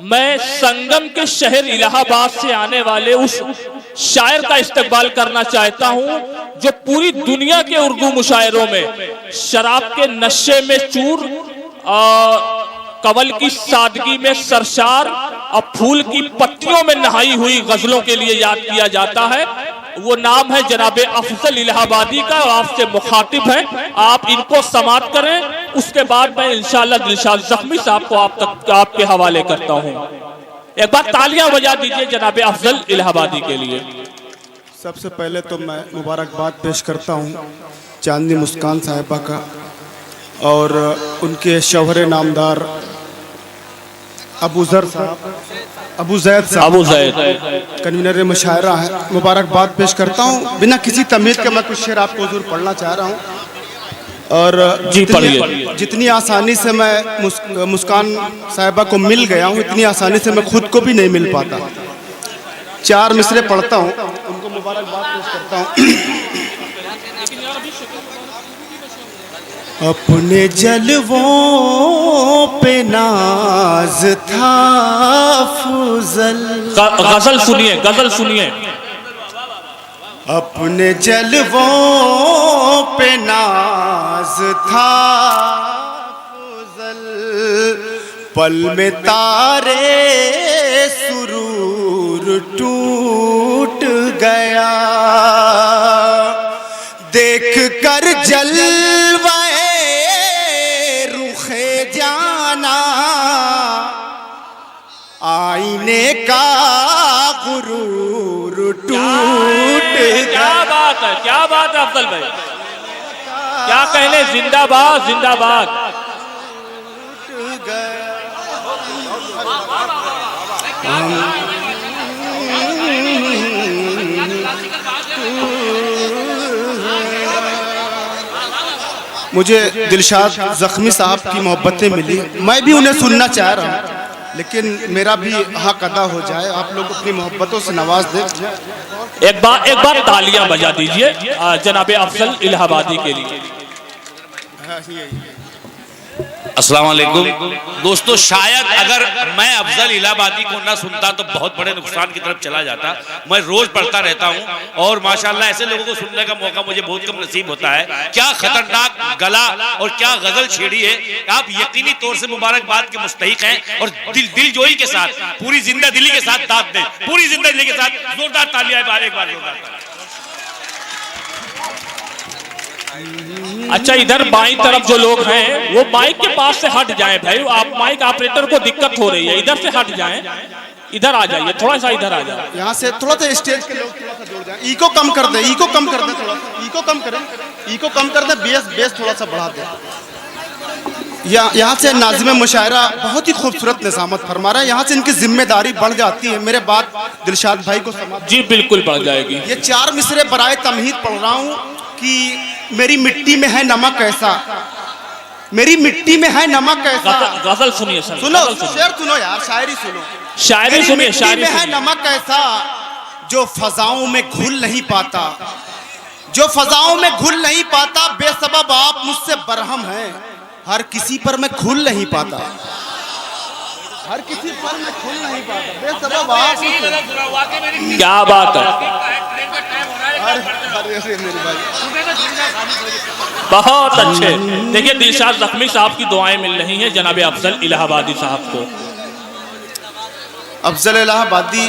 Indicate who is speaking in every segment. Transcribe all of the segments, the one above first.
Speaker 1: मैं संगम के शहर इलाहाबाद से आने वाले उस शायर का इस्तकबाल करना चाहता हूं जो पूरी दुनिया के उर्दू मुशायरों में शराब के नशे में चूर, कवल की सादगी में सरशार और फूल की पत्तियों में नहाई हुई गजलों के लिए याद किया जाता है। वो नाम है जनाबे अफजल इलाहाबादी का, और आपसे मुखातिब हैं। आप इनको समात करें, उसके बाद मैं इंशाअल्लाह दिलशाद जख्मी साहब को आप तक आपके हवाले करता हूं। एक बार तालियां बजा दीजिए जनाबे अफजल इलाहाबादी के लिए।
Speaker 2: सबसे पहले तो मैं मुबारकबाद पेश करता हूं चांदनी मुस्कान साहिबा का और उनके शौहरे नामदार अबू जैद साहब कन्वीनर मुशायरा है। मुबारकबाद पेश करता हूँ। बिना किसी तमीज़ के मैं कुछ शेर आपको हुजूर पढ़ना चाह रहा हूँ। और जितनी आसानी से मैं मुस्कान साहिबा को मिल गया हूँ, इतनी आसानी से मैं खुद को भी नहीं मिल पाता। 4 मिसरे पढ़ता हूँ, उनको मुबारकबाद पेश करता हूँ। अपने जलवों पे नाज था फुजल।
Speaker 1: गजल सुनिए, गजल सुनिए।
Speaker 2: अपने जलवों पे नाज था फुजल, पल में तारे सुरूर टूट गया। देख कर जलवा जाना आईने का गुरूर टूट गया।
Speaker 1: क्या बात है, क्या बात है अफजल भाई, क्या कहने। जिंदाबाद जिंदाबाद।
Speaker 2: मुझे दिलशाद जख्मी साहब की मोहब्बतें मिली, मैं भी उन्हें सुनना चाह रहा हूँ, लेकिन मेरा भी हक अदा हो जाए। आप लोग अपनी मोहब्बतों से नवाज दें।
Speaker 1: एक बार तालियां बजा दीजिए जनाबे अफजल इलाहाबादी के लिए।
Speaker 3: अस्सलाम वालेकुम दोस्तों, शायद अगर मैं अफजल इलाहाबादी को ना सुनता तो बहुत बड़े नुकसान की तरफ चला जाता। मैं रोज पढ़ता रहता हूँ और माशाल्लाह ऐसे लोगों को सुनने का मौका मुझे बहुत कम नसीब होता है। क्या खतरनाक गला और क्या गजल छेड़ी है। आप यकीनी तौर से मुबारकबाद के मुस्तहिक हैं और दिलजोई के साथ, पूरी जिंदादिली के साथ दाद दें, पूरी जिंदादिली के साथ जोरदार तालियां एक बार जोरदार।
Speaker 1: अच्छा, इधर बाईं तरफ जो लोग हैं वो माइक के पास से हट जाएं भाई। आप माइक ऑपरेटर को दिक्कत हो रही है, इधर से हट जाएं, इधर आ जाइए, थोड़ा सा इधर आ जाओ।
Speaker 2: यहाँ से थोड़ा सा स्टेज के लोग थोड़ा सा जुड़ जाएं। ईको कम कर दे, ईको कम कर दे, थोड़ा सा ईको कम करें, ईको कम कर दे, बेस थोड़ा सा बढ़ा दे। यहाँ से नाज़िम मुशायरा बहुत ही खूबसूरत निज़ामत फरमा रहा है। यहाँ से इनकी जिम्मेदारी बढ़ जाती है। मेरे बात दिलशाद भाई को समझ।
Speaker 1: जी बिल्कुल बढ़ जाएगी।
Speaker 2: ये 4 मिसरे बराए तमहीद पढ़ रहा हूँ कि मेरी मिट्टी में है नमक ऐसा, मेरी मिट्टी में है नमक ऐसा।
Speaker 1: गजल सुनिए,
Speaker 2: सुनो शेर सुनो यार, शायरी सुनो,
Speaker 1: शायरी सुनिए।
Speaker 2: शायरी में है नमक ऐसा जो फजाओं में घुल नहीं पाता, जो फजाओं में घुल नहीं पाता। बेसबब आप मुझसे बरहम हैं, हर किसी पर मैं खुल नहीं पाता, हर किसी पर मैं खुल नहीं पाता। बेसबब आप।
Speaker 1: क्या बात है, बहुत अच्छे। देखिए दिलशाद जख्मी साहब की दुआएं मिल रही हैं जनाबे अफजल इलाहाबादी साहब को।
Speaker 2: अफजल इलाहाबादी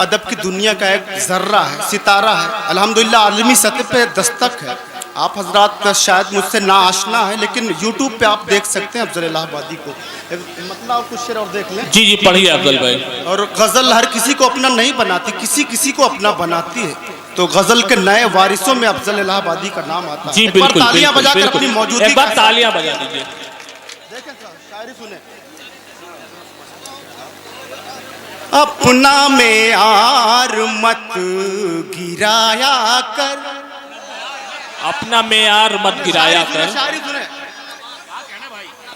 Speaker 2: अदब की दुनिया का एक जर्रा है, सितारा है। अल्हम्दुलिल्लाह आलमी सतह पे दस्तक है। आप हजरात शायद मुझसे ना आशना है, लेकिन यूट्यूब पे आप देख सकते हैं अफजल इलाहाबादी को। मतलब कुछ शेर और देख लें।
Speaker 1: जी जी पढ़िए अफजल भाई।
Speaker 2: और गजल हर किसी को अपना नहीं बनाती, किसी को अपना बनाती है। तो गजल के नए वारिसों में अफजल इलाहाबादी का नाम आता है।
Speaker 1: जी बिल्कुल,
Speaker 2: तालियां बजाकर अपनी मौजूदगी,
Speaker 1: एक बार तालियां बजा दीजिए।
Speaker 2: देखें शायरी सुने। अपना मेयार मत गिराया कर,
Speaker 1: अपना मेयार मत गिराया कर।
Speaker 2: शायरी सुने।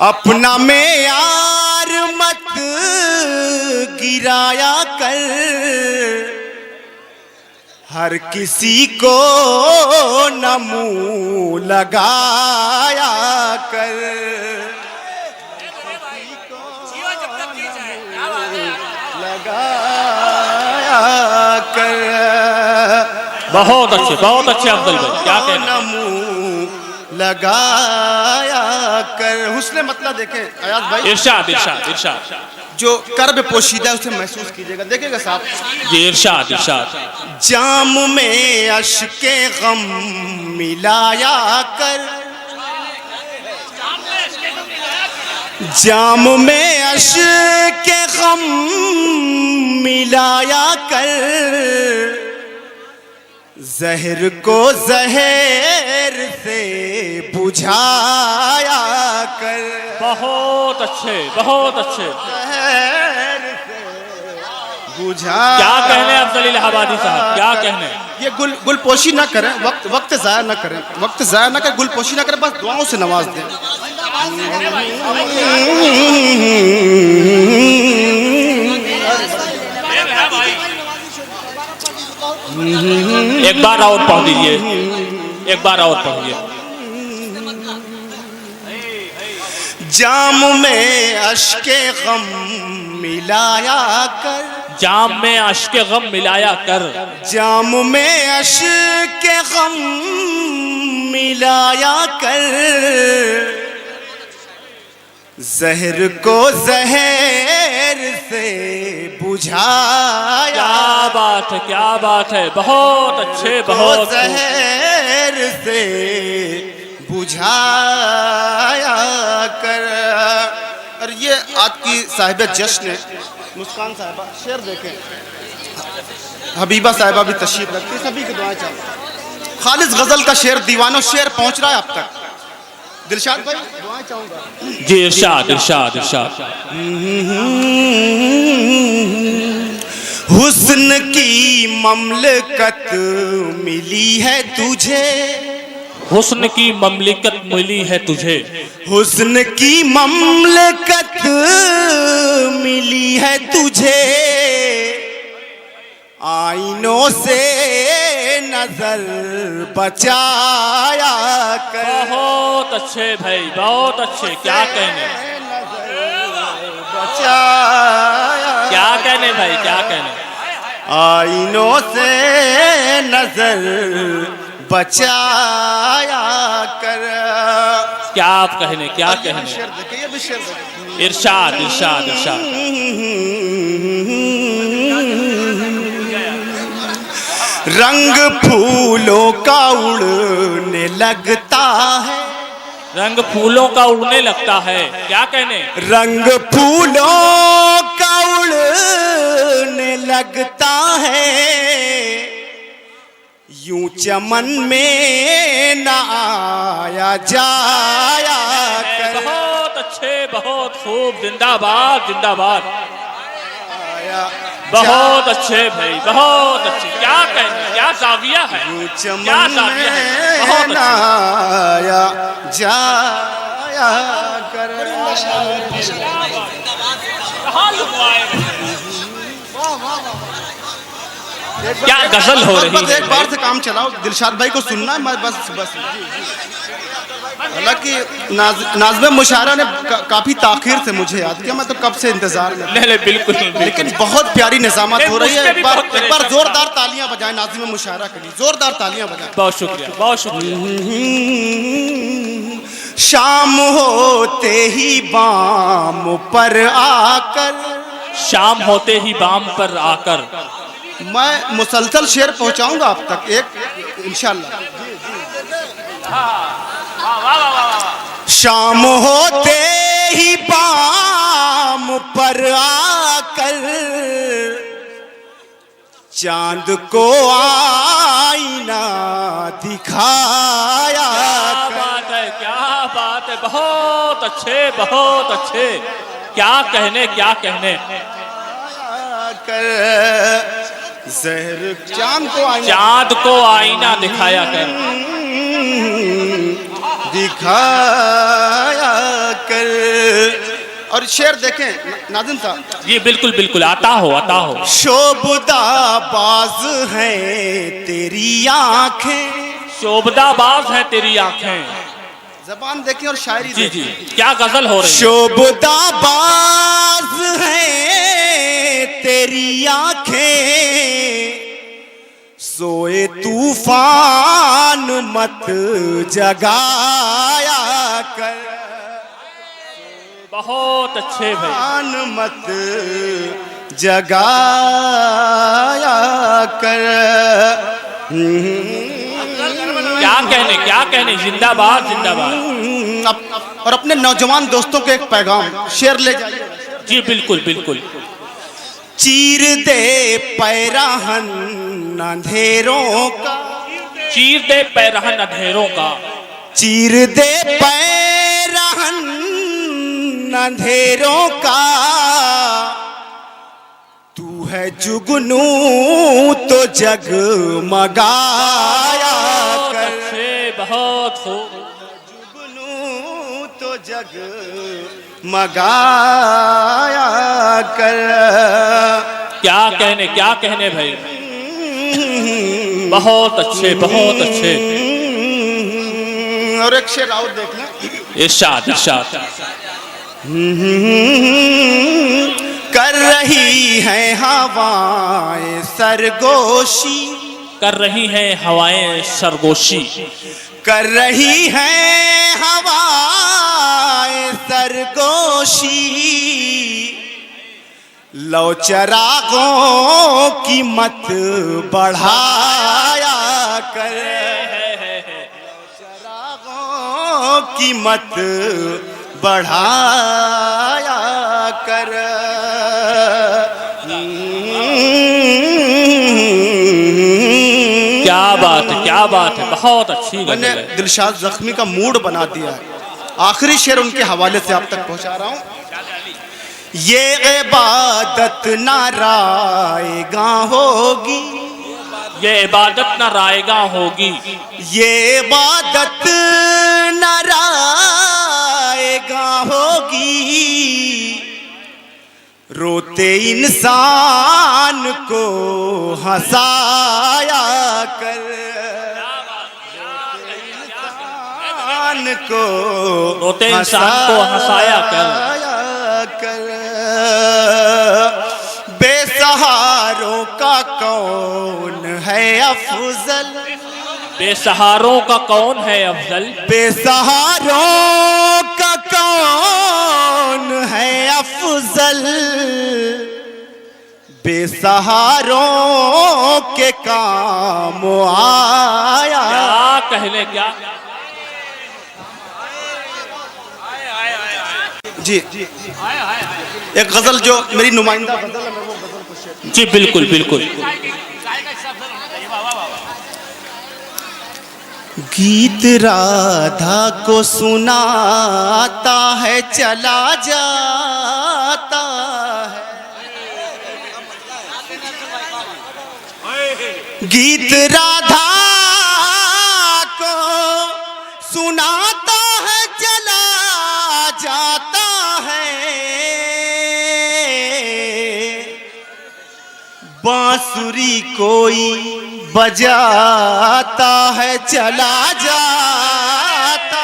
Speaker 2: अपना मेयार मत गिराया कर, हर किसी को न मुंह लगाया कर। लगाया कर,
Speaker 1: बहुत अच्छे अफजल भाई, क्या कहना।
Speaker 2: मुंह लगाया कर। हुस्न मतलब देखें अयाज भाई,
Speaker 1: इरशाद इरशाद इरशाद
Speaker 2: जो कर्ब पोशीदा है उसे महसूस कीजिएगा। देखिएगा साहब,
Speaker 1: जी इरशाद इरशाद।
Speaker 2: जाम में अश्के गम मिलाया कर, जाम में अश्के गम मिलाया कर, जहर को जहर से बुझाया कर।
Speaker 1: बहुत अच्छे
Speaker 2: जहर से बुझा।
Speaker 1: क्या कहने अफजल इलाहाबादी साहब, क्या कहने।
Speaker 2: ये गुलपोशी ना करें, वक्त जाया ना करें, वक्त जाया ना करें, गुलपोशी ना करें, बस दुआओं से नवाज दें।
Speaker 1: एक बार और पढ़ दीजिए, एक बार और पढ़िए।
Speaker 2: जाम में अश्के गम मिलाया कर,
Speaker 1: जाम में अश्के गम मिलाया कर,
Speaker 2: जाम में अश्के गम मिलाया कर, जहर को जहर से बुझाया।
Speaker 1: क्या बात है, बहुत अच्छे, बहुत
Speaker 2: जहर से बुझाया कर। और ये आज की साहिब जश्न है मुस्कान साहिबा, शेर देखें। हबीबा साहिबा भी तशरीफ रखती है, सभी की दुआएं चाहूँ। खालिस गजल का शेर, दीवानो शेर पहुंच रहा है अब तक। दिलशाद भाई दुआएं चाहूंगा।
Speaker 1: जी इरशाद इरशाद इरशाद।
Speaker 2: हुस्न की ममलकत मिली है तुझे,
Speaker 1: हुस्न की ममलिकत मिली है तुझे,
Speaker 2: हुस्न की ममलकत मिली है तुझे, आईनों से नजर बचाया कर।
Speaker 1: बहुत अच्छे भाई, बहुत अच्छे, क्या कहने,
Speaker 2: बचाया,
Speaker 1: क्या कहने भाई, क्या कहने।
Speaker 2: आईनों से नजर बचाया कर।
Speaker 1: क्या आप कहने, क्या कहने।
Speaker 2: शेर देखिए, ये भी शेर देखिए।
Speaker 1: इरशाद इरशाद इरशाद।
Speaker 2: रंग फूलों का उड़ने लगता है,
Speaker 1: रंग फूलों का उड़ने लगता है, क्या कहने।
Speaker 2: रंग फूलों का उड़ने लगता है, यूं चमन में न आया जाया कर।
Speaker 1: बहुत अच्छे, बहुत खूब, जिंदाबाद जिंदाबाद।
Speaker 2: आया
Speaker 1: बहुत अच्छे भाई, बहुत अच्छे, क्या कहने, क्या जाविया है,
Speaker 2: यूं
Speaker 1: क्या
Speaker 2: चमन
Speaker 1: जाविया है,
Speaker 2: में
Speaker 1: बहुत
Speaker 2: न
Speaker 1: अच्छे।
Speaker 2: आया जाया कर।
Speaker 1: कहाँ लुकवाए हैं? क्या गजल हो रही
Speaker 2: बस
Speaker 1: है
Speaker 2: एक बार से काम चलाओ, दिलशाद भाई को सुनना है, मैं बस। हालांकि नाज़िम मुशायरा ने काफी ताखीर से मुझे याद किया, मैं तो कब से इंतजार में।
Speaker 1: नहीं बिल्कुल,
Speaker 2: लेकिन बहुत प्यारी निज़ामत हो रही है।
Speaker 1: मुझसे भी बहुत
Speaker 2: एक बार जोरदार तालियां बजाएं नाज़िम मुशायरा के लिए, जोरदार तालियां बजाएं।
Speaker 1: बहुत शुक्रिया, बहुत शुक्रिया।
Speaker 2: शाम होते ही बाम पर आकर,
Speaker 1: शाम होते ही बाम पर आकर,
Speaker 2: मैं मुसलसल शेर पहुंचाऊंगा आप तक एक इंशाल्लाह। शाम होते ही बाम पर आकर, चांद को आईना दिखाया कर।
Speaker 1: क्या बात है, बहुत अच्छे, बहुत अच्छे, क्या कहने, क्या कहने।
Speaker 2: कर जहर चांद को आईना,
Speaker 1: चांद को आईना दिखाया कर,
Speaker 2: दिखाया कर। और शेर देखें नाज़िम साहब।
Speaker 1: जी बिल्कुल बिल्कुल, आता हो आता हो।
Speaker 2: शोभदा बाज है तेरी आंखें,
Speaker 1: शोभदाबाज है तेरी आंखें।
Speaker 2: जबान देखें और शायरी
Speaker 1: जी
Speaker 2: देखें।
Speaker 1: जी, क्या गजल हो रही है।
Speaker 2: शोभदा बाज है तेरी आंखें सोए तूफान मत जगाया कर,
Speaker 1: बहुत अच्छे भाई।
Speaker 2: तूफान मत जगाया कर।
Speaker 1: क्या कहने जिंदाबाद जिंदाबाद।
Speaker 2: और अपने नौजवान दोस्तों को एक पैगाम शेयर ले जाइए।
Speaker 1: जी बिल्कुल बिल्कुल।
Speaker 2: चीर दे पैराहन अंधेरों का,
Speaker 1: चीर दे पैरहन अंधेरों का,
Speaker 2: चीर दे पैरहन अंधेरों का, तू है जुगनू तो जगमगाया कर,
Speaker 1: बहुत खूब,
Speaker 2: जुगनू तो जगमगाया कर।
Speaker 1: क्या कहने भाई, बहुत अच्छे बहुत अच्छे।
Speaker 2: और एक शेर और देख लें।
Speaker 1: इरशाद इरशाद।
Speaker 2: कर रही है हवाएं सरगोशी,
Speaker 1: कर रही हैं हवाएं सरगोशी,
Speaker 2: कर रही है हवाएं सरगोशी, लो चरागों की मत बढ़ाया कर, चरागों की मत बढ़ाया कर।
Speaker 1: क्या बात है, बहुत अच्छी गजल है।
Speaker 2: मैंने दिलशाद जख्मी का मूड बना दिया है। आखिरी शेर उनके हवाले से आप तक पहुंचा रहा हूं। ये इबादत ना रायगा होगी,
Speaker 1: ये इबादत ना रायगा होगी,
Speaker 2: ये इबादत ना रायगा होगी, रोते इंसान को हंसाया कर,
Speaker 1: रोते इंसान को हंसाया कर।
Speaker 2: बेसहारों का कौन है अफजल,
Speaker 1: बेसहारों का कौन है अफजल,
Speaker 2: बेसहारों का कौन है अफजल, बेसहारों के काम आया।
Speaker 1: क्या कहने क्या
Speaker 2: जी एक गजल जो मेरी नुमाइंदा गजल है, मैं वो गजल को शेयर।
Speaker 1: जी बिल्कुल बिल्कुल।
Speaker 2: गीत राधा को सुनाता है चला जाता है, गीत राधा को सुनाता है चला जाता है, बांसुरी कोई बजाता है चला जाता,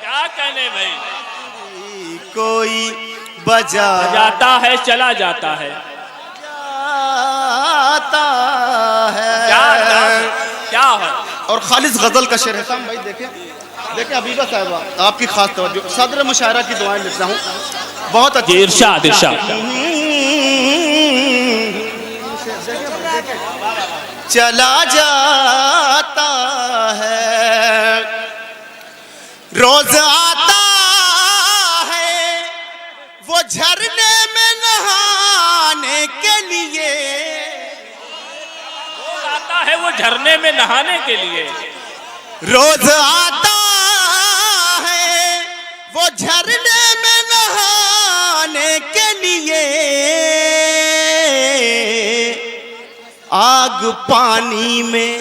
Speaker 1: क्या कहने भाई,
Speaker 2: कोई बजाता
Speaker 1: है चला जाता है,
Speaker 2: जाता है।
Speaker 1: क्या है।
Speaker 2: और खालिस गजल का शेर है साहब भाई, देखें देखें हबीबा साहिबा, आपकी खास तवज्जो, सदर मुशायरा की दुआएं लेता हूँ, बहुत अच्छी।
Speaker 1: इरशाद इरशाद।
Speaker 2: चला जाता है रोज आता है वो झरने में नहाने के लिए,
Speaker 1: आता है वो झरने में नहाने के लिए,
Speaker 2: रोज आता है वो झरने में नहाने के लिए, आग पानी में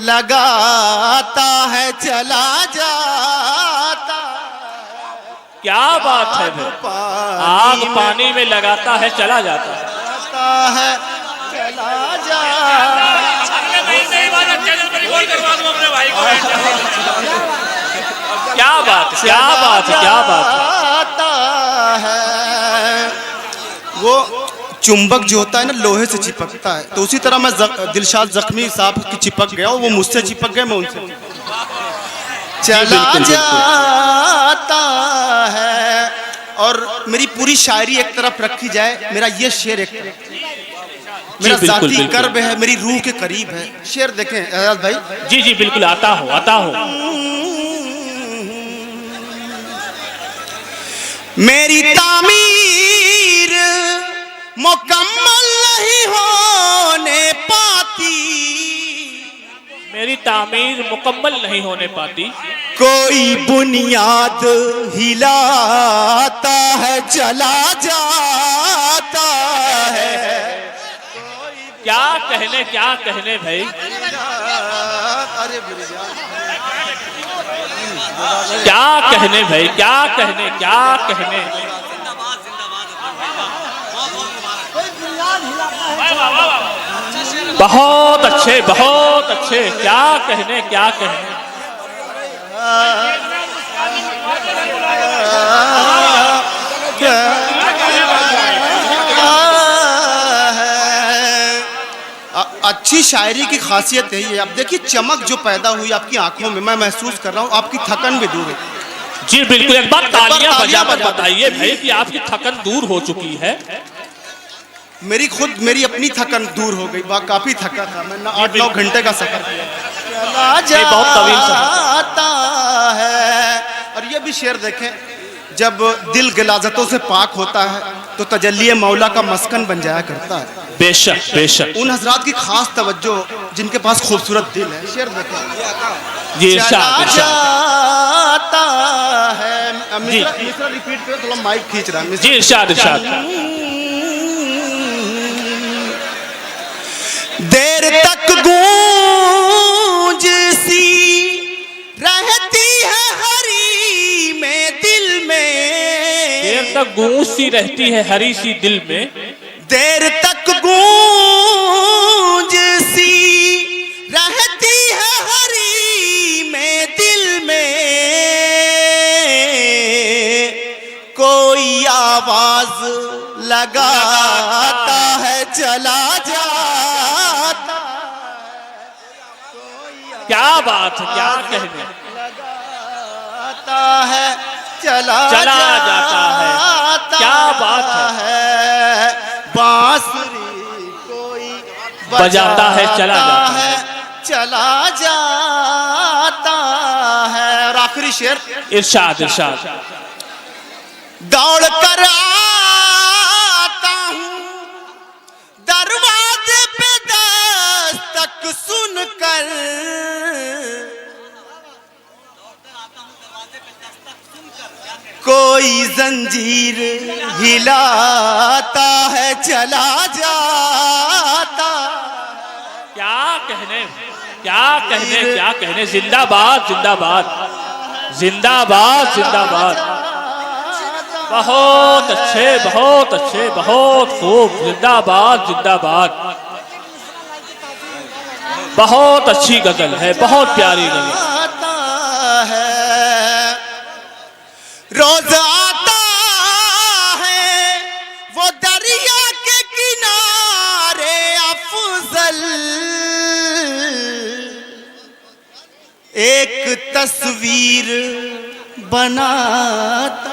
Speaker 2: लगाता है चला जाता।
Speaker 1: क्या बात है भाई, आग पानी में लगाता है चला जाता
Speaker 2: है चला जाता।
Speaker 1: क्या बात क्या बात क्या बात
Speaker 2: है। वो चुंबक जो होता है ना लोहे से चिपकता है, तो उसी तरह मैं दिलशाद जख्मी साहब की चिपक गया, वो मुझसे चिपक गए, मैं उनसे चला जाता है। और मेरी पूरी शायरी एक तरफ रखी जाए, मेरा ये शेर एक तरफ, मेरा जाती कर्ब है, मेरी रूह के करीब है। शेर देखें आजाद भाई।
Speaker 1: जी जी बिल्कुल, आता हो।
Speaker 2: मेरी तामीर मुकम्मल नहीं होने पाती,
Speaker 1: मेरी तामीर मुकम्मल नहीं होने पाती,
Speaker 2: कोई बुनियाद हिलाता है चला जाता है।
Speaker 1: क्या कहने भाई,
Speaker 2: अरे
Speaker 1: क्या कहने। बहुत अच्छे, क्या कहने। अच्छी शायरी की खासियत है ये। अब देखिए चमक जो पैदा हुई आपकी आंखों में, मैं महसूस कर रहा हूँ, आपकी थकन भी दूर है। जी बिल्कुल, एक बार तालियां बजाकर बताइए भाई कि आपकी थकन दूर हो चुकी है।
Speaker 2: मेरी अपनी थकन दूर हो गई, काफी थका था मैं, 8-9 घंटे का सफर किया।
Speaker 1: बहुत तवील सफर
Speaker 2: है। और ये भी शेर देखें, जब दिल गिलाजतों से पाक होता है तो तजल्ली मौला का मस्कन बन जाया करता है।
Speaker 1: बेशक
Speaker 2: उन हजरात की खास तवज्जो जिनके पास खूबसूरत दिल है। शेर देखें,
Speaker 1: जी
Speaker 2: चला जाता है। मिसरा रिपीट करो, थोड़ा माइक खींच रहा है।
Speaker 1: जी इरशाद।
Speaker 2: देर तक गूंज सी रहती है हरी में दिल में,
Speaker 1: देर तक गूंज सी रहती है हरी सी दिल में,
Speaker 2: देर तक गूंज सी रहती है हरी में दिल में, कोई आवाज लगाता है चला जाता।
Speaker 1: क्या बात है, क्या कहने।
Speaker 2: लगाता है चला
Speaker 1: जाता है, क्या बात है।
Speaker 2: बांसुरी कोई
Speaker 1: बजाता है चला
Speaker 2: जाता है। और आखिरी शेर,
Speaker 1: इरशाद।
Speaker 2: दौड़ कर आता हूं दरवाजे पे दस्तक सुनकर, कोई जंजीर हिलाता है चला जाता।
Speaker 1: क्या कहने। जिंदाबाद। बहुत अच्छे, बहुत खूब। जिंदाबाद। बहुत अच्छी गजल है, बहुत प्यारी गजल
Speaker 2: है। रोज आता है वो दरिया के किनारे अफजल, एक तस्वीर बनाता